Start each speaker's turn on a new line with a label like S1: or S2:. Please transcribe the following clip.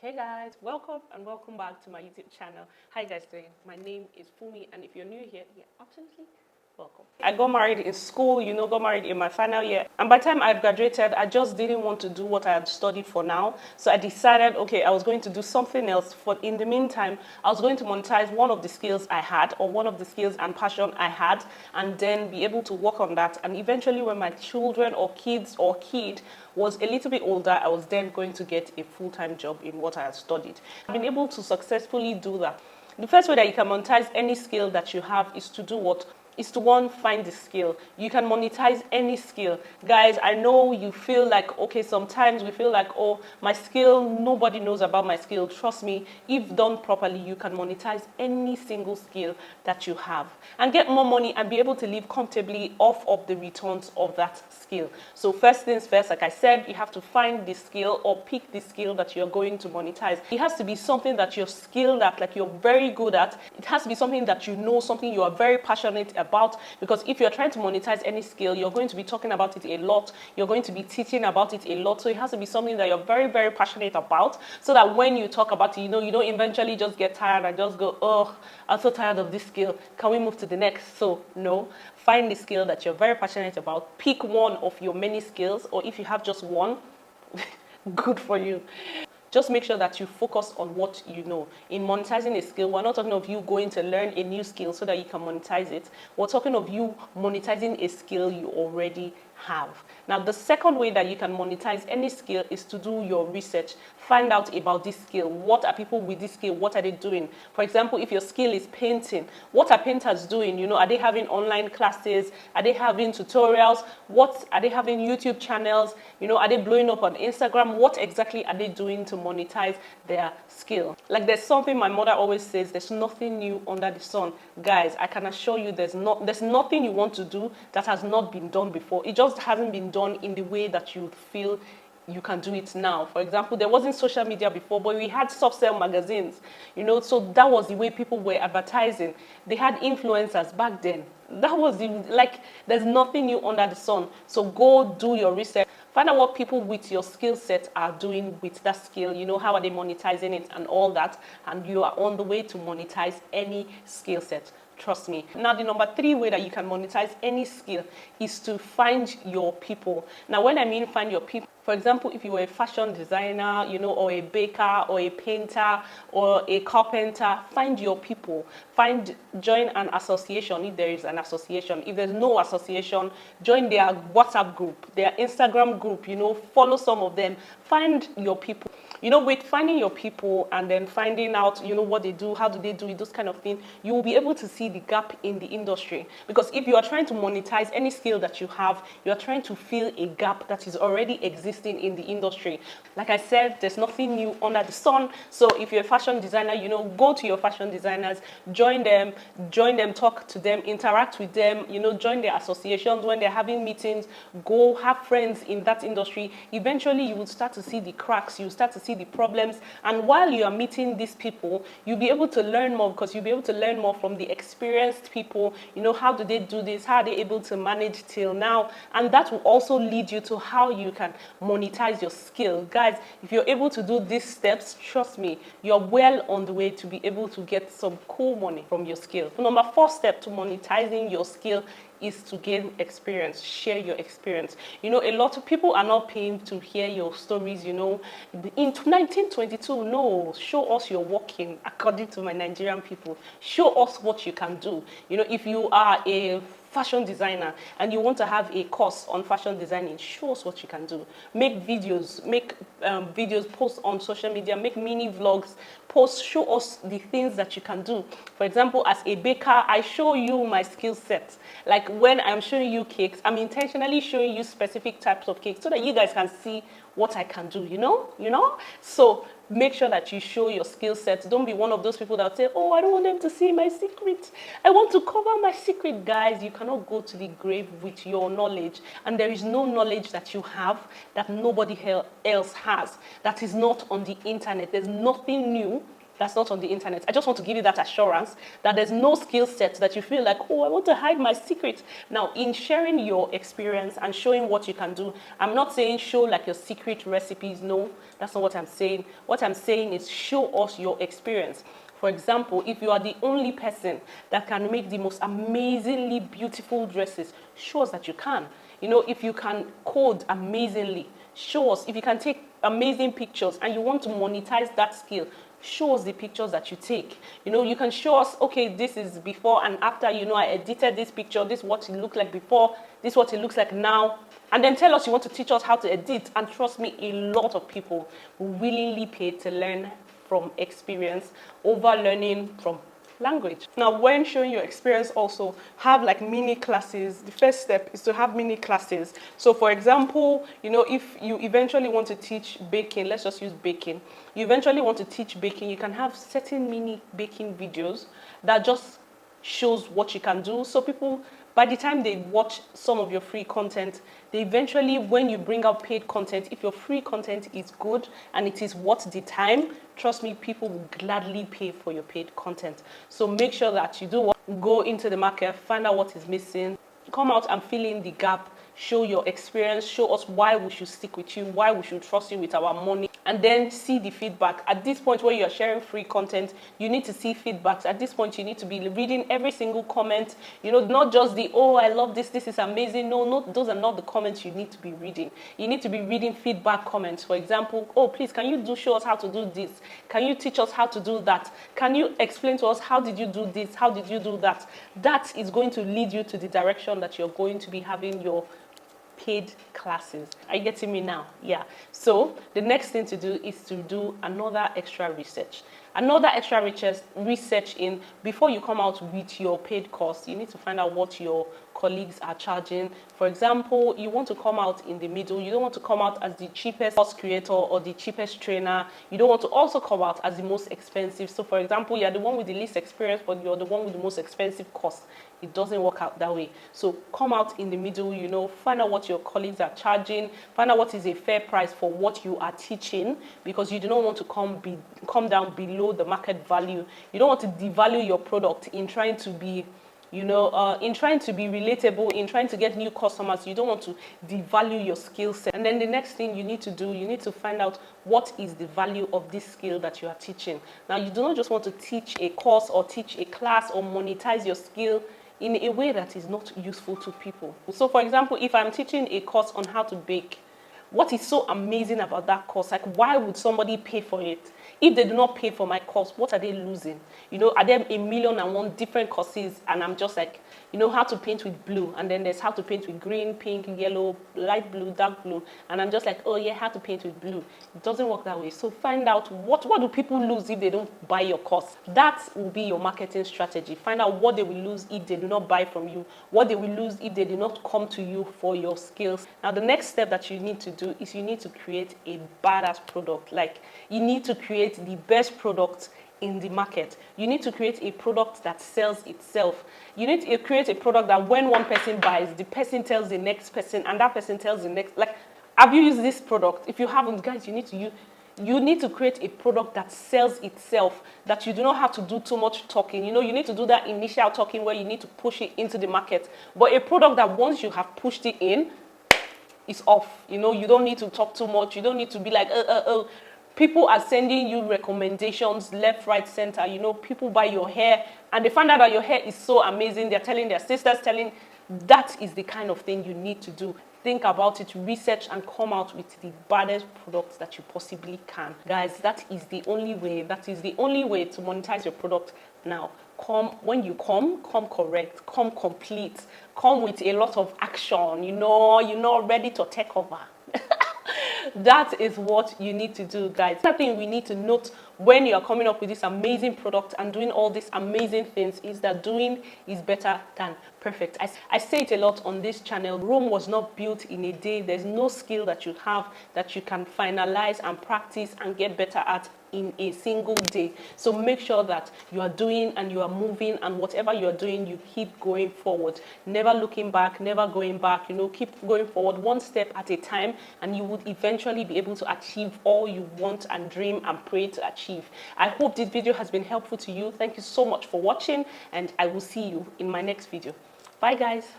S1: Hey guys, welcome and welcome back to my YouTube channel. How you guys doing? My name is Fummeee, and if you're new here, absolutely welcome. I got married in school, got married in my final year. And by the time I graduated, I just didn't want to do what I had studied for now. So I decided, okay, I was going to do something else. For in the meantime, I was going to monetize one of the skills I had, or one of the skills and passion I had, and then be able to work on that. And eventually when my children or kids or kid was a little bit older, I was then going to get a full-time job in what I had studied. I've been able to successfully do that. The first way that you can monetize any skill that you have is to do what? Is to one, find the skill. You can monetize any skill. Guys, I know you feel like, okay, sometimes we feel like, oh, my skill, nobody knows about my skill. Trust me, if done properly, you can monetize any single skill that you have and get more money and be able to live comfortably off of the returns of that skill. So first things first, like I said, you have to find the skill or pick the skill that you're going to monetize. It has to be something that you're skilled at, like you're very good at. It has to be something that you know, something you are very passionate about, because if you're trying to monetize any skill, you're going to be talking about it a lot. You're going to be teaching about it a lot. So it has to be something that you're very, very passionate about, so that when you talk about it, you don't eventually just get tired and just go, oh, I'm so tired of this skill. Can we move to the next? So no, find the skill that you're very passionate about. Pick one of your many skills, or if you have just one, good for you. Just make sure that you focus on what you know. In monetizing a skill, we're not talking of you going to learn a new skill so that you can monetize it. We're talking of you monetizing a skill you already have. Now, the second way that you can monetize any skill is to do your research. Find out about this skill. What are people with this skill? What are they doing? For example, if your skill is painting, what are painters doing? Are they having online classes? Are they having tutorials? What are they having YouTube channels? Are they blowing up on Instagram? What exactly are they doing to monetize their skill? Like, there's something my mother always says, there's nothing new under the sun. Guys, I can assure you there's nothing you want to do that has not been done before. It just hasn't been done in the way that you feel you can do it now. For example, there wasn't social media before, but we had soft sell magazines, so that was the way people were advertising. They had influencers back then. That was there's nothing new under the sun. So go do your research. Find out what people with your skill set are doing with that skill. How are they monetizing it and all that. And you are on the way to monetize any skill set. Trust me. Now, the number 3 way that you can monetize any skill is to find your people. Now, when I mean find your people, for example, if you were a fashion designer, or a baker, or a painter, or a carpenter, find your people. Join an association if there is an association. If there's no association, join their WhatsApp group, their Instagram group, follow some of them. Find your people. With finding your people and then finding out, what they do, how do they do it, those kind of things, you will be able to see the gap in the industry. Because if you are trying to monetize any skill that you have, you are trying to fill a gap that is already existing in the industry. Like I said, there's nothing new under the sun. So if you're a fashion designer, go to your fashion designers, join them, talk to them, interact with them, join their associations. When they're having meetings, go have friends in that industry. Eventually, you will start to see the cracks, you start to see the problems, and while you are meeting these people, you'll be able to learn more, because you'll be able to learn more from the experienced people. How do they do this? How are they able to manage till now? And that will also lead you to how you can monetize your skill. Guys, if you're able to do these steps, trust me, you're well on the way to be able to get some cool money from your skill. The number 4 step to monetizing your skill is to gain experience. Share your experience. A lot of people are not paying to hear your stories. In 1922, no, show us your working, according to my Nigerian people. Show us what you can do. If you are a fashion designer and you want to have a course on fashion designing, show us what you can do. Make videos, post on social media, make mini vlogs, show us the things that you can do. For example, as a baker, I show you my skill set. Like when I'm showing you cakes, I'm intentionally showing you specific types of cakes so that you guys can see what I can do, So make sure that you show your skill set. Don't be one of those people that say, oh, I don't want them to see my secret. I want to cover my secret. Guys, you cannot go to the grave with your knowledge. And there is no knowledge that you have that nobody else has, that is not on the internet. There's nothing new that's not on the internet. I just want to give you that assurance that there's no skill set that you feel like, oh, I want to hide my secret. Now, in sharing your experience and showing what you can do, I'm not saying show like your secret recipes. No, that's not what I'm saying. What I'm saying is show us your experience. For example, if you are the only person that can make the most amazingly beautiful dresses, show us that you can. You know, if you can code amazingly, show us. If you can take amazing pictures and you want to monetize that skill, show us the pictures that you take. You know, you can show us, okay, this is before and after, you know, I edited this picture, this is what it looked like before, this is what it looks like now. And then tell us you want to teach us how to edit. And trust me, a lot of people will willingly pay to learn from experience over learning from language. Now, when showing your experience, also have like mini classes. The first step is to have mini classes. So for example, you know, if you eventually want to teach baking, let's just use baking. You eventually want to teach baking, you can have certain mini baking videos that just shows what you can do. So people, by the time they watch some of your free content, they eventually, when you bring out paid content, if your free content is good and it is worth the time, trust me, people will gladly pay for your paid content. So make sure that you do what, go into the market, find out what is missing, come out and fill in the gap, show your experience, show us why we should stick with you, why we should trust you with our money, and then see the feedback. At this point where you're sharing free content, you need to see feedbacks. At this point, you need to be reading every single comment, you know, not just the, oh, I love this, this is amazing. No, those are not the comments you need to be reading. You need to be reading feedback comments. For example, oh, please, can you show us how to do this? Can you teach us how to do that? Can you explain to us, how did you do this? How did you do that? That is going to lead you to the direction that you're going to be having your paid classes. Are you getting me now? Yeah. So the next thing to do is to do another extra research. Another extra research in, before you come out with your paid course, you need to find out what your colleagues are charging. For example, you want to come out in the middle. You don't want to come out as the cheapest course creator or the cheapest trainer. You don't want to also come out as the most expensive. So for example, you're the one with the least experience, but you're the one with the most expensive course. It doesn't work out that way. So come out in the middle, you know, find out what your colleagues are charging, find out what is a fair price for what you are teaching, because you do not want to come down below the market value. You don't want to devalue your product in trying to be, you know, in trying to be relatable, in trying to get new customers. You don't want to devalue your skill set. And then the next thing you need to do, you need to find out what is the value of this skill that you are teaching. Now, you do not just want to teach a course or teach a class or monetize your skill in a way that is not useful to people. So for example, if I'm teaching a course on how to bake, what is so amazing about that course? Like, why would somebody pay for it? If they do not pay for my course, what are they losing? You know, are there 1,000,001 different courses? And I'm just like, you know, how to paint with blue. And then there's how to paint with green, pink, yellow, light blue, dark blue. And I'm just like, oh yeah, how to paint with blue. It doesn't work that way. So find out what do people lose if they don't buy your course. That will be your marketing strategy. Find out what they will lose if they do not buy from you. What they will lose if they do not come to you for your skills. Now, the next step that you need to do is you need to create a badass product. Like, you need to create the best product in the market. You need to create a product that sells itself. You need to create a product that when one person buys, the person tells the next person, and that person tells the next. Like, have you used this product? If you haven't, guys, you need to create a product that sells itself, that you do not have to do too much talking. You know, you need to do that initial talking where you need to push it into the market. But a product that once you have pushed it in, it's off. You know, you don't need to talk too much. You don't need to be like, People are sending you recommendations left, right, center. You know, people buy your hair and they find out that your hair is so amazing. They're telling their sisters, that is the kind of thing you need to do. Think about it, research, and come out with the baddest products that you possibly can. Guys, that is the only way. That is the only way to monetize your product now. When you come correct, come complete, come with a lot of action, you know, ready to take over. That is what you need to do, guys. Something we need to note when you are coming up with this amazing product and doing all these amazing things is that doing is better than perfect. I say it a lot on this channel. Rome was not built in a day. There's no skill that you have that you can finalize and practice and get better at in a single day. So make sure that you are doing and you are moving, and whatever you are doing, you keep going forward, never looking back, never going back. You know, keep going forward one step at a time, and you would eventually be able to achieve all you want and dream and pray to achieve achieve. I hope this video has been helpful to you. Thank you so much for watching, and I will see you in my next video. Bye guys.